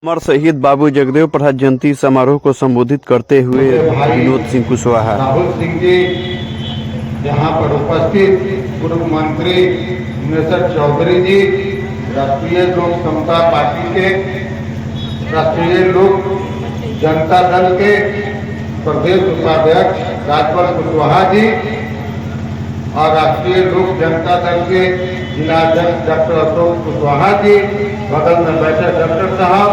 अमर शहीद बाबू जगदेव प्रसाद जयंती समारोह को संबोधित करते हुए विनोद सिंह कुशवाहा। राहुल सिंह जी यहाँ पर उपस्थित, पूर्व मंत्री मिस्टर चौधरी जी, राष्ट्रीय लोक समता पार्टी के, राष्ट्रीय लोक जनता दल के प्रदेश उपाध्यक्ष राजपाल कुशवाहा जी और राष्ट्रीय लोक जनता दल के जिलाध्यक्ष डॉक्टर अशोक कुशवाहा जी, बगल में बैठे डॉक्टर साहब,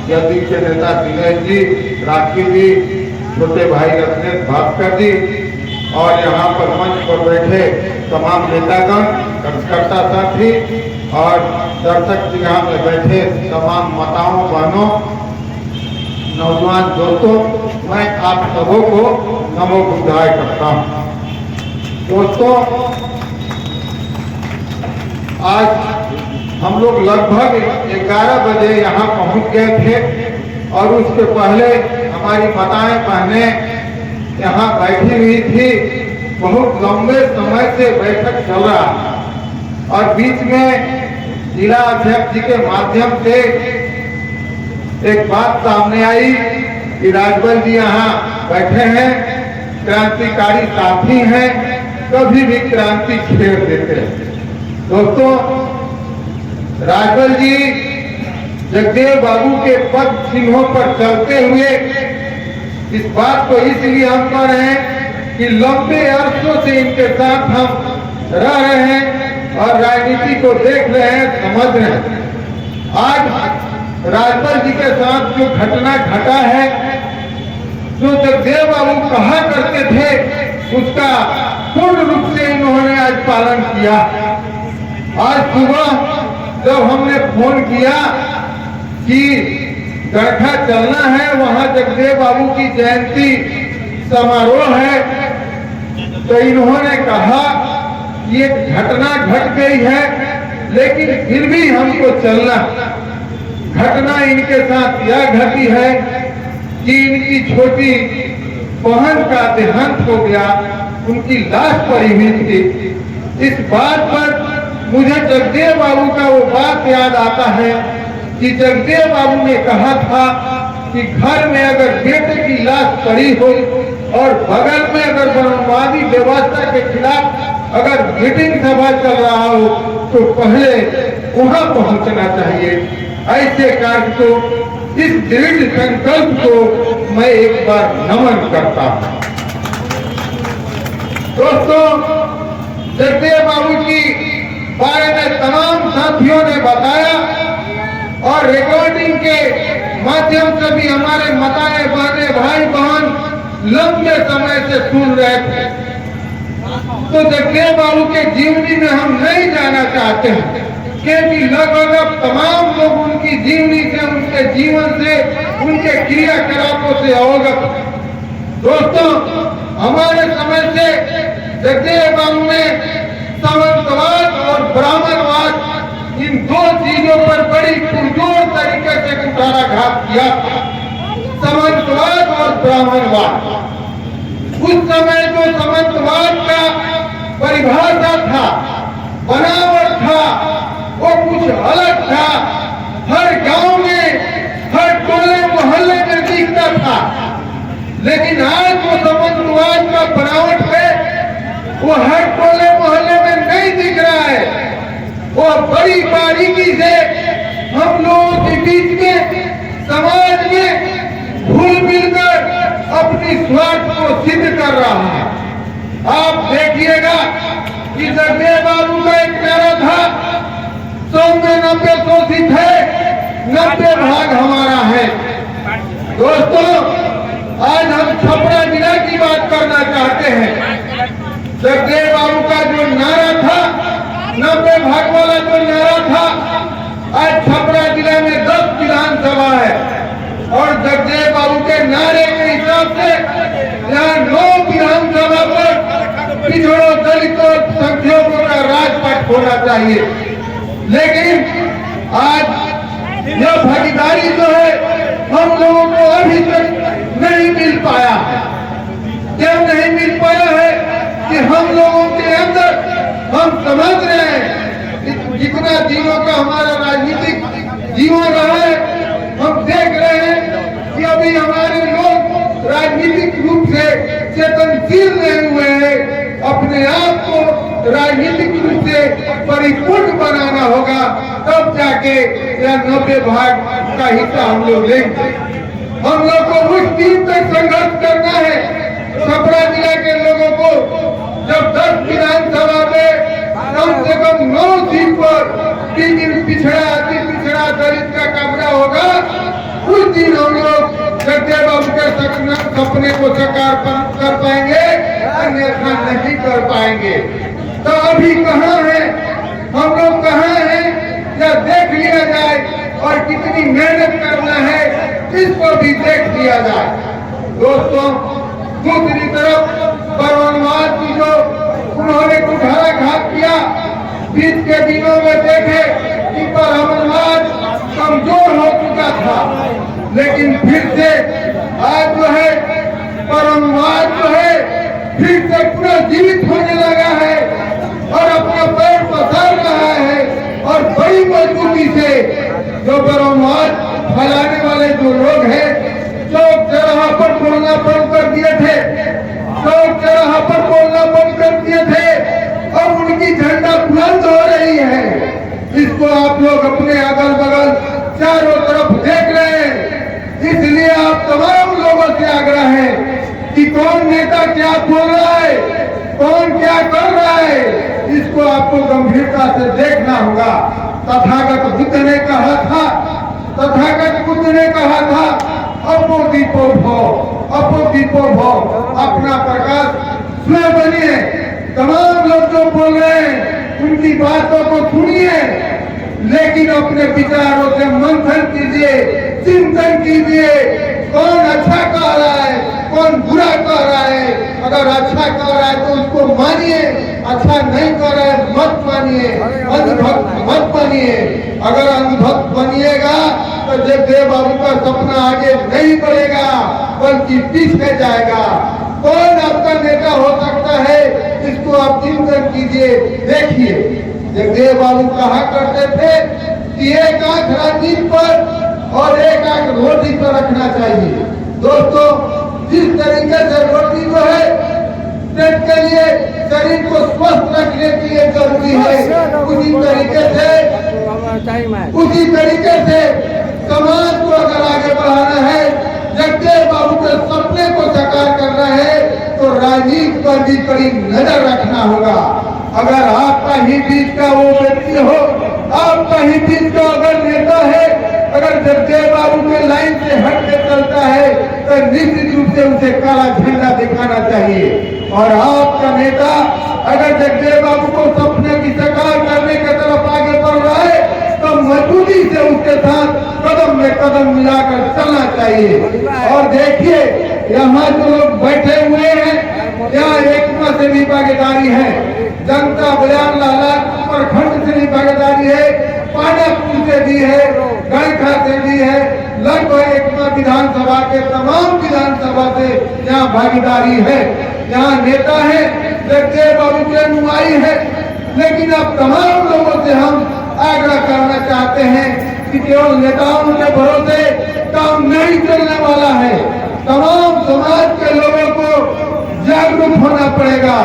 जदयू के नेता दिनेश जी, राखी जी, छोटे भाई रत्नेश भास्कर जी और यहाँ पर मंच पर बैठे तमाम नेतागण, कार्यकर्ता साथी और दर्शक जगह में बैठे तमाम माताओं बहनों, नौजवान दोस्तों, मैं आप सबों को नमो बुद्धाय करता हूँ। दोस्तों, आज हम लोग लगभग 11 बजे यहाँ पहुँच गए थे और उसके पहले हमारी माताएं बहनें यहाँ बैठी हुई थी। बहुत लंबे समय से बैठक चल रहा और बीच में जिला अध्यक्ष जी के माध्यम से एक बात सामने आई कि राजपाल जी यहाँ बैठे हैं, क्रांतिकारी साथी हैं, कभी भी क्रांति छेड़ देते हैं। दोस्तों, राजपाल जी जगदेव बाबू के पद चिन्हों पर चलते हुए इस बात को इसलिए हम कह रहे हैं कि लंबे अरसों से इनके साथ हम रह रहे हैं और राजनीति को देख रहे हैं, समझ रहे हैं। आज राजपाल जी के साथ जो घटना घटा है, जो जगदेव बाबू कहा करते थे, उसका पूर्ण रूप से इन्होंने आज पालन किया। आज सुबह जब हमने फोन किया कि गरखा चलना है, वहां जगदेव बाबू की जयंती समारोह है, तो इन्होंने कहा कि एक घटना घट गई है, लेकिन फिर भी हमको चलना। घटना इनके साथ यह घटी है कि इनकी छोटी बहन का देहांत हो गया, उनकी लाश पड़ी हुई थी। इस बात पर मुझे जगदेव बाबू का वो बात याद आता है कि जगदेव बाबू ने कहा था कि घर में अगर बेटे की लाश पड़ी हो और बगल में अगर वनवादी व्यवस्था के खिलाफ अगर मीटिंग सभा चल रहा हो तो पहले वहां पहुंचना चाहिए। ऐसे कार्य को, इस दृढ़ संकल्प को मैं एक बार नमन करता हूं। दोस्तों, जगदेव बाबू की बारे में तमाम साथियों ने बताया और रिकॉर्डिंग के माध्यम से भी हमारे माताएं बहने भाई बहन लंबे समय से सुन रहे थे। तो जगदेव बाबू के जीवनी में हम नहीं जाना चाहते हैं, क्योंकि लगभग तमाम लोग उनकी जीवनी से, उनके जीवन से, उनके क्रियाकलापों से अवगत। दोस्तों, हमारे समय से जगदेव बाबू ने सामंतवाद और ब्राह्मणवाद, इन दो चीजों पर बड़ी पुरजोर तरीके से कुठाराघात किया था। सामंतवाद और ब्राह्मणवाद, उस समय जो सामंतवाद का परिभाषा था, बनावट था, वो कुछ अलग था। हर गांव में, हर टोले मोहल्ले में दिखता था, लेकिन आज वो सामंतवाद का बनावट है, वो हर टोले मोहल्ले में नहीं दिख रहा है। वो बड़ी बारीकी से हम लोगों के बीच में, समाज में घुल मिलकर अपनी स्वार्थ को सिद्ध कर रहा है। आप देखिएगा कि जगदेव बाबू का एक नारा था, 100 में 90 शोषित है, 90 भाग हमारा है। दोस्तों, आज हम छपरा जिला की बात करना चाहते हैं। जगदेव बाबू का जो नारा था, 90 भाग वाला जो नारा था, आज छपरा जिला में 10 विधानसभा है और जगदेव बाबू के नारे के हिसाब से यहाँ 9 विधानसभा पर पिछड़ों, दलितों, संख्यकों का राजपथ होना चाहिए। लेकिन आज यह भागीदारी जो है, हम लोगों को अभी तक नहीं मिल पाया। क्यों नहीं मिल पाया है कि हम लोगों के अंदर, हम समझ रहे हैं जितना जीवों का हमारा राजनीतिक जीवन रहा है, हम देख अभी हमारे लोग राजनीतिक रूप से चेतनशील नहीं हुए हैं, अपने आप को राजनीतिक रूप से परिपूर्ण बनाना होगा, तब जाके यह 90 भाग का हिस्सा हम लोग लेंगे। हम लोग को उस दिन तक संघर्ष करना है। छपरा जिला के लोगों को जब 10 विधानसभा में कम से कम 9 सीट पर पिछड़ा अति पिछड़ा दलित का कब्जा होगा, उस दिन हम लोग जगदेव बाबू के सपने को साकार कर पाएंगे, अन्यथा नहीं कर पाएंगे। तो अभी कहाँ है हम लोग, कहाँ हैं, या देख लिया जाए, और कितनी मेहनत करना है इसको भी देख लिया जाए। दोस्तों, दूसरी तरफ परवनवाद की जो उन्होंने कुठाराघात किया, बीच के दिनों में देखे कि परवनवाद कमजोर हो चुका था, लेकिन फिर से आज जो है परवनवाद जो है फिर से पूरा जीवित होने लगा है और अपना पैर पसार रहा है, और बड़ी मजबूती से जो परवनवाद फैलाने वाले जो लोग हैं, चौक चौराहा पर बोलना बंद कर दिए थे, चौक चौराहा पर बोलना बंद कर दिए थे, और उनकी झंडा बुलंद हो रही है। इसको आप लोग अपने अगल बगल चारों तरफ देख रहे हैं। इसलिए आप तमाम लोगों से आग्रह है कि कौन नेता क्या बोल रहा है, कौन क्या कर रहा है, इसको आपको गंभीरता से देखना होगा। तथागत बुद्ध ने कहा था, तथागत बुद्ध ने कहा था, अपो दीपो भव, अपो दीपो भव, अपना प्रकाश स्वयं बनिए। तमाम लोग जो बोल रहे हैं उनकी बातों को सुनिए, लेकिन अपने विचारों से मंथन कीजिए, चिंतन कीजिए, कौन अच्छा कह रहा है, कौन बुरा कह रहा है। अगर अच्छा कह रहा है तो उसको मानिए, अच्छा नहीं कह रहा है मत मानिए, अंधभक्त मत बनिए। अगर अंधभक्त बनिएगा तो जगदेव बाबू का सपना आगे नहीं बढ़ेगा, बल्कि पीछे जाएगा। कौन आपका नेता हो सकता है, इसको आप चिंतन कीजिए, देखिए। जगदेव बाबू कहा करते थे कि एक आंख राजनीति पर और एक आंख रोटी पर रखना चाहिए। दोस्तों, जिस तरीके से रोटी जो है पेट के लिए, शरीर को स्वस्थ रखने के लिए जरूरी है, उसी तरीके से समाज को अगर आगे बढ़ाना है, जगदेव बाबू के सपने को साकार करना है, तो राजनीति पर भी कड़ी नजर रखना होगा। अगर आपका ही बीच का वो व्यक्ति हो, आपका ही बीच का अगर नेता है, अगर जगदेव बाबू के लाइन से हट के चलता है, तो निश्चित रूप से उसे काला झंडा दिखाना चाहिए। और आपका नेता अगर जगदेव बाबू को सपने की साकार करने की तरफ आगे बढ़ रहा है, तो मजबूती से उसके साथ कदम में कदम मिलाकर चलना चाहिए। और देखिए, यहाँ जो लोग बैठे हुए हैं, यहाँ एकमा से भी भागीदारी है, जनता बयान लाला प्रखंड से भी भागीदारी है, पानापुर से भी है, गणखा से भी है, लगभग एकमा विधानसभा के तमाम विधानसभा से यहाँ भागीदारी है। यहाँ नेता है, जगदेव बाबू के अनुयायी है, लेकिन अब तमाम लोगों से हम आग्रह करना चाहते हैं कि केवल नेताओं के भरोसे काम नहीं चलने वाला है। तमाम समाज के लोगों को जागरूक होना पड़ेगा,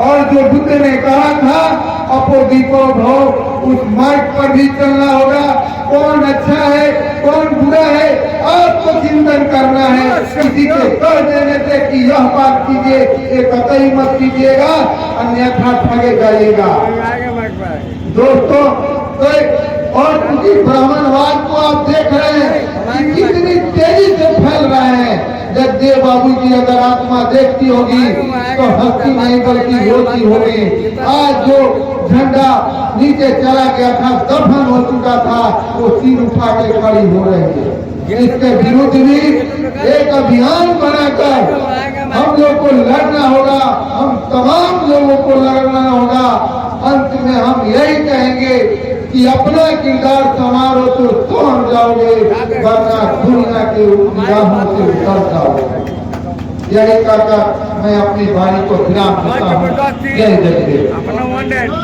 और जो बुद्ध ने कहा था अपो दीपो भव, उस मार्ग पर भी चलना होगा। कौन अच्छा है, कौन बुरा है, आपको चिंतन करना है। किसी के कह देने से कि यह बात कीजिए, ये कतई मत कीजिएगा, अन्यथा ठगे जाइएगा। दोस्तों, और उसी ब्राह्मणवाद को आप देख रहे हैं कि कितनी तेजी से फैल रहा है। जगदेव बाबू की अगर आत्मा देखती होगी तो हंसती नहीं बल्कि रोती होगी। आज जो झंडा नीचे चला गया था, दफन हो चुका था, वो सिर उठा के खड़ी हो रही है। इसके विरुद्ध भी एक अभियान बनाकर हम लोग को लड़ना होगा, हम तमाम लोगों को लड़ना होगा। अंत में हम यही कहेंगे कि अपना किरदार संवारो तो समझ जाओगे, वरना दुनिया के निगाहों से उतर जाओगे। यही कहकर मैं अपनी वाणी को विराम देता हूँ। जय जगदेव।